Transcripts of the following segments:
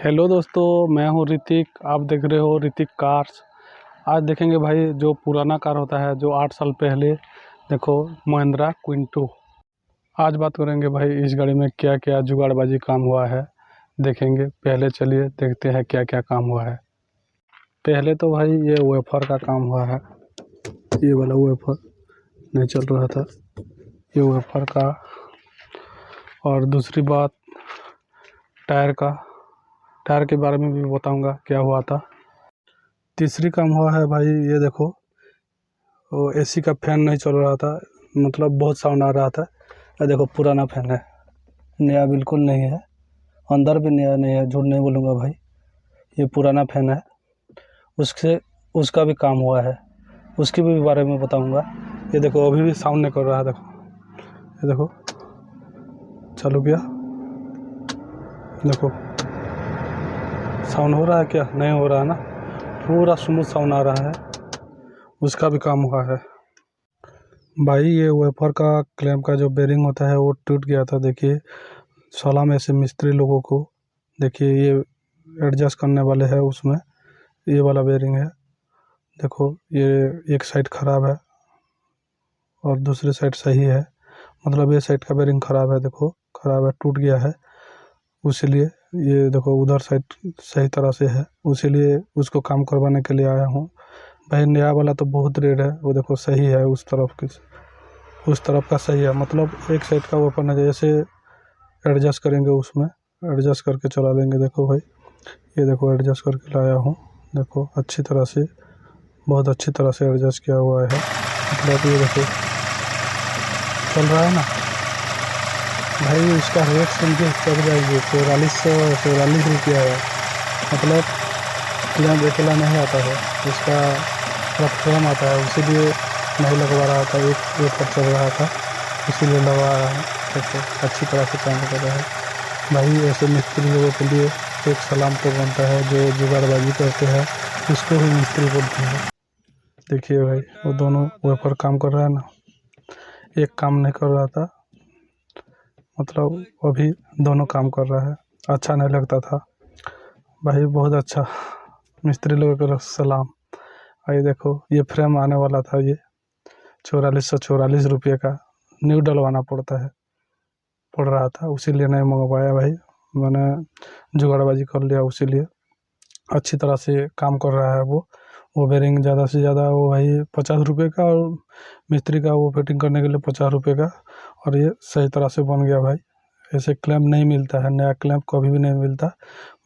Hello दोस्तों, मैं हूं ऋतिक। आप देख रहे हो ऋतिक कार्स। आज देखेंगे भाई जो पुराना कार होता है, जो 8 साल पहले। देखो, महिंद्रा क्विंटो। आज बात करेंगे भाई इस गाड़ी में क्या क्या जुगाड़बाजी काम हुआ है, देखेंगे। पहले चलिए देखते हैं क्या क्या काम हुआ है। पहले तो भाई ये वेफर का काम हुआ है। ये वाला वेफर नहीं चल रहा था, ये वेफर का। और दूसरी बात, टायर का। टायर के बारे में भी बताऊंगा क्या हुआ था। तीसरी काम हुआ है भाई, ये देखो, वो एसी का फैन नहीं चल रहा था, मतलब बहुत साउंड आ रहा था। ये देखो, पुराना फैन है, नया बिल्कुल नहीं है। अंदर भी नया नहीं है, झूठ नहीं बोलूँगा भाई, ये पुराना फैन है। उससे उसका भी काम हुआ है, उसके भी बारे में बताऊंगा। ये देखो, अभी भी साउंड नहीं कर रहा है। देखो, ये देखो, चालू किया, देखो साउंड हो रहा है क्या? नहीं हो रहा है ना, पूरा स्मूथ साउंड आ रहा है। उसका भी काम हुआ है भाई। ये वेफर का क्लैंप का जो बेरिंग होता है वो टूट गया था। देखिए, साला में से मिस्त्री लोगों को, देखिए ये एडजस्ट करने वाले हैं, उसमें ये वाला बेरिंग है। देखो, ये एक साइड ख़राब है और दूसरी साइड सही है, मतलब ये साइड का बेरिंग ख़राब है। देखो, ख़राब है, टूट गया है। उसीलिए ये देखो, उधर साइड सही तरह से है, उसीलिए उसको काम करवाने के लिए आया हूँ भाई। नया वाला तो बहुत रेड है, वो देखो सही है, उस तरफ का सही है, मतलब एक साइड का वो अपन जैसे एडजस्ट करेंगे, उसमें एडजस्ट करके चला लेंगे। देखो भाई, ये देखो एडजस्ट करके लाया हूँ। देखो, अच्छी तरह से, बहुत अच्छी तरह से एडजस्ट किया हुआ है। मतलब ये देखो चल रहा है ना भाई। इसका रेट सुन के चल जाएंगे, 44 रुपया है। मतलब क्लैंप अकेला नहीं आता है, इसका पूरा फ्रेम आता है, इसीलिए नहीं लगवा रहा था। एक पर चल रहा था, इसीलिए लगवा रहा हूँ। देखो, अच्छी तरह से काम कर रहा है भाई। ऐसे मिस्त्री लोगों के लिए एक सलाम तो बनता है, जो जुगाड़बाजी करते हैं उसको भी मिस्त्री बोलते हैं। देखिए भाई, वो दोनों वेफर काम कर रहा है ना, एक काम नहीं कर रहा था, मतलब अभी दोनों काम कर रहा है। अच्छा नहीं लगता था भाई, बहुत अच्छा। मिस्त्री लोगों को सलाम। और ये देखो, ये फ्रेम आने वाला था, ये 4444 रुपये का न्यू डलवाना पड़ रहा था, उसीलिए नहीं मंगवाया भाई। मैंने जुगाड़बाजी कर लिया, उसीलिए अच्छी तरह से काम कर रहा है वो बेरिंग ज़्यादा से ज़्यादा वो भाई 50 रुपये का, और मिस्त्री का वो फिटिंग करने के लिए 50 रुपये का। और ये सही तरह से बन गया भाई। ऐसे क्लैंप नहीं मिलता है, नया क्लैंप कभी भी नहीं मिलता।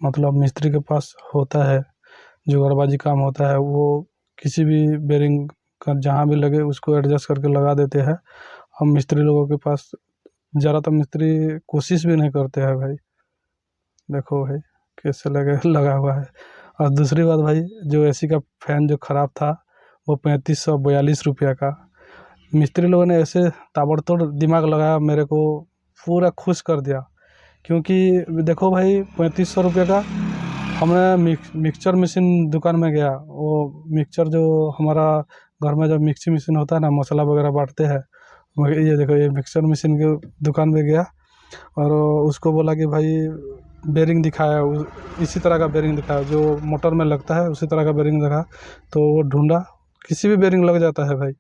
मतलब मिस्त्री के पास होता है, जुगाड़बाजी काम होता है, वो किसी भी बेरिंग का जहाँ भी लगे उसको एडजस्ट करके लगा देते हैं। हम मिस्त्री लोगों के पास ज़्यादातर मिस्त्री कोशिश भी नहीं करते हैं भाई। देखो भाई, कैसे लगे लगा हुआ है। और दूसरी बात भाई, जो एसी का फ़ैन जो ख़राब था, वो 3542 रुपया का। मिस्त्री लोगों ने ऐसे ताबड़तोड़ दिमाग लगाया, मेरे को पूरा खुश कर दिया। क्योंकि देखो भाई, 3500 रुपये का। हमने मिक्सचर मशीन दुकान में गया, वो मिक्सचर जो हमारा घर में जो मिक्सी मशीन होता है ना, मसाला वगैरह बाटते हैं, ये देखो, ये मिक्सचर मशीन के दुकान में गया और उसको बोला कि भाई बेरिंग दिखाया, इसी तरह का बेरिंग दिखाया जो मोटर में लगता है, उसी तरह का बेरिंग दिखा। तो वो ढूंढा, किसी भी बेरिंग लग जाता है भाई।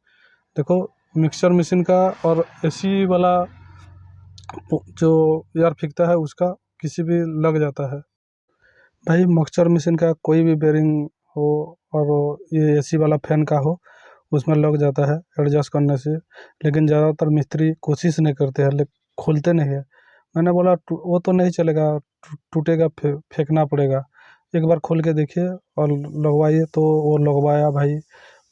देखो, मिक्सचर मशीन का और एसी वाला जो एयर फेंकता है उसका, किसी भी लग जाता है भाई। मिक्सचर मशीन का कोई भी बेरिंग हो और ये एसी वाला फैन का हो, उसमें लग जाता है एडजस्ट करने से। लेकिन ज़्यादातर मिस्त्री कोशिश नहीं करते हैं, लेकिन खोलते नहीं है। मैंने बोला वो तो नहीं चलेगा, टूटेगा, फेंकना पड़ेगा, एक बार खोल के देखिए और लगवाइए। तो वो लगवाया भाई।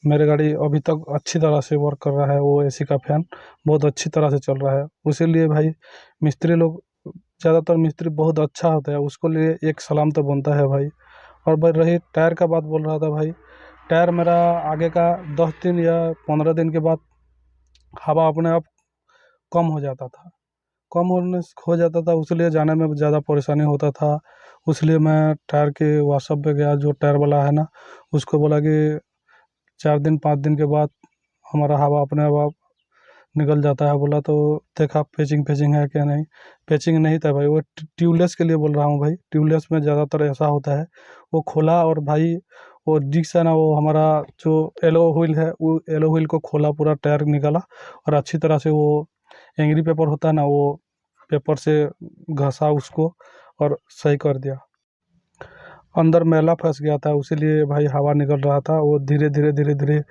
मेरे गाड़ी अभी तक अच्छी तरह से वर्क कर रहा है, वो एसी का फैन बहुत अच्छी तरह से चल रहा है। उसीलिए भाई, मिस्त्री लोग, ज़्यादातर मिस्त्री बहुत अच्छा होता है, उसको लिए एक सलाम तो बनता है भाई। और भाई रही टायर का बात, बोल रहा था भाई, टायर मेरा आगे का 10 दिन या 15 दिन के बाद हवा अपने आप कम हो जाता था, कम होने हो जाता था, उसलिए जाने में ज़्यादा परेशानी होता था। इसलिए मैं टायर के वर्कशॉप पे गया, जो टायर वाला है ना, उसको बोला कि 4 दिन 5 दिन के बाद हमारा हवा अपने आप निकल जाता है बोला, तो देखा पेचिंग पेचिंग है क्या नहीं। पेचिंग नहीं था भाई, वो ट्यूबलेस के लिए बोल रहा हूँ भाई। ट्यूबलेस में ज़्यादातर ऐसा होता है। वो खोला और भाई वो डिस्क है ना, वो हमारा जो एलो व्हील है, वो एलो व्हील को खोला, पूरा टायर निकाला और अच्छी तरह से वो एंग्री पेपर होता है ना, वो पेपर से घसा उसको और सही कर दिया। अंदर मैला फंस गया था, उसीलिए भाई हवा निकल रहा था। वो धीरे धीरे धीरे धीरे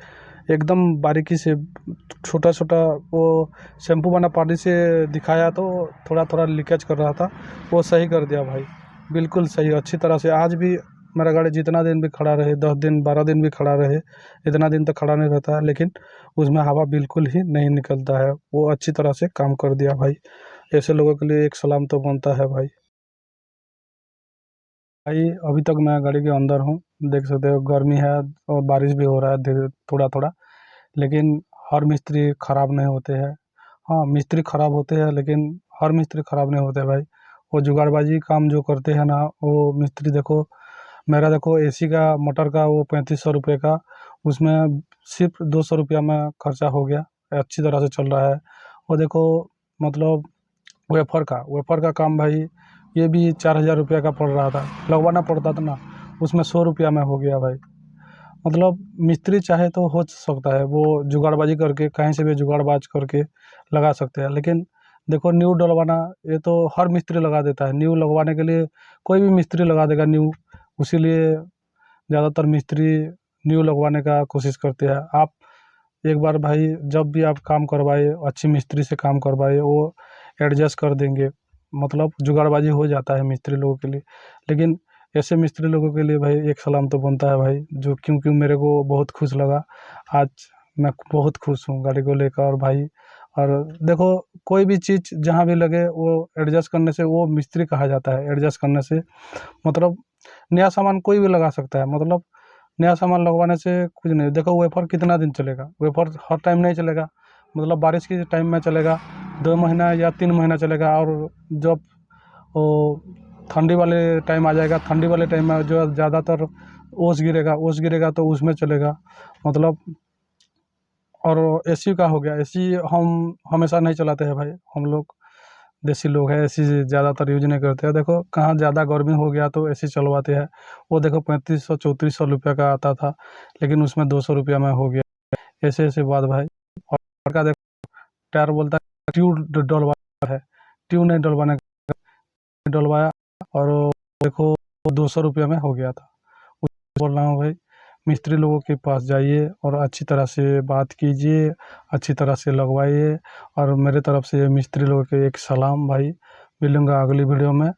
एकदम बारीकी से छोटा छोटा वो शैम्पू बना पानी से दिखाया, तो थोड़ा थोड़ा लीकेज कर रहा था। वो सही कर दिया भाई, बिल्कुल सही अच्छी तरह से। आज भी मेरा गाड़ी जितना दिन भी खड़ा रहे, 10 दिन 12 दिन भी खड़ा रहे, इतना दिन तक खड़ा नहीं रहता है, लेकिन उसमें हवा बिल्कुल ही नहीं निकलता है। वो अच्छी तरह से काम कर दिया भाई। ऐसे लोगों के लिए एक सलाम तो बनता है भाई। भाई अभी तक मैं गाड़ी के अंदर हूँ, देख सकते हो गर्मी है और बारिश भी हो रहा है धीरे थोड़ा थोड़ा, लेकिन हर मिस्त्री ख़राब नहीं होते हैं। हाँ, मिस्त्री ख़राब होते हैं, लेकिन हर मिस्त्री ख़राब नहीं होते भाई। वो जुगाड़बाजी काम जो करते हैं ना, वो मिस्त्री देखो, मेरा देखो एसी का मोटर का वो 3500 रुपये का, उसमें सिर्फ 200 रुपया में खर्चा हो गया, अच्छी तरह से चल रहा है। वो देखो मतलब वेफर का काम भाई, ये भी 4000 रुपया का पड़ रहा था, लगवाना पड़ता था ना, उसमें 100 रुपया में हो गया भाई। मतलब मिस्त्री चाहे तो हो सकता है, वो जुगाड़बाजी करके कहीं से भी जुगाड़बाज करके लगा सकते हैं, लेकिन देखो न्यू डलवाना, ये तो हर मिस्त्री लगा देता है। न्यू लगवाने के लिए कोई भी मिस्त्री लगा देगा न्यू, उसीलिए ज़्यादातर मिस्त्री न्यू लगवाने का कोशिश करते हैं। आप एक बार भाई जब भी आप काम करवाए, अच्छी मिस्त्री से काम करवाए, वो एडजस्ट कर देंगे। मतलब जुगाड़बाजी हो जाता है मिस्त्री लोगों के लिए, लेकिन ऐसे मिस्त्री लोगों के लिए भाई एक सलाम तो बनता है भाई, जो क्योंकि मेरे को बहुत खुश लगा। आज मैं बहुत खुश हूँ गाड़ी को लेकर और भाई। और देखो कोई भी चीज़ जहाँ भी लगे, वो एडजस्ट करने से वो मिस्त्री कहा जाता है। एडजस्ट करने से मतलब नया सामान कोई भी लगा सकता है। मतलब नया सामान लगवाने से कुछ नहीं। देखो वेफर कितना दिन चलेगा, वेफर हर टाइम नहीं चलेगा, मतलब बारिश के टाइम में चलेगा, 2 महीना या 3 महीना चलेगा। और जब वो ठंडी वाले टाइम आ जाएगा, ठंडी वाले टाइम में जो ज़्यादातर ओस गिरेगा तो उसमें चलेगा। मतलब और एसी का हो गया, एसी हम हमेशा नहीं चलाते हैं भाई, हम लोग देसी लोग हैं, एसी ज़्यादातर यूज नहीं करते हैं। देखो कहाँ ज़्यादा गर्मी हो गया तो एसी चलवाते हैं। वो देखो 3500 3400 रुपये का आता था, लेकिन उसमें 200 रुपया में हो गया। ऐसे ऐसे बात भाई। और का देखो टायर बोलता है ट्यूब डलवाया है, ट्यूब नहीं डलवाने डलवाया, और देखो 200 रुपया में हो गया था। बोल रहा हूँ भाई, मिस्त्री लोगों के पास जाइए और अच्छी तरह से बात कीजिए, अच्छी तरह से लगवाइए। और मेरे तरफ से मिस्त्री लोगों के एक सलाम भाई। मिलूँगा अगली वीडियो में।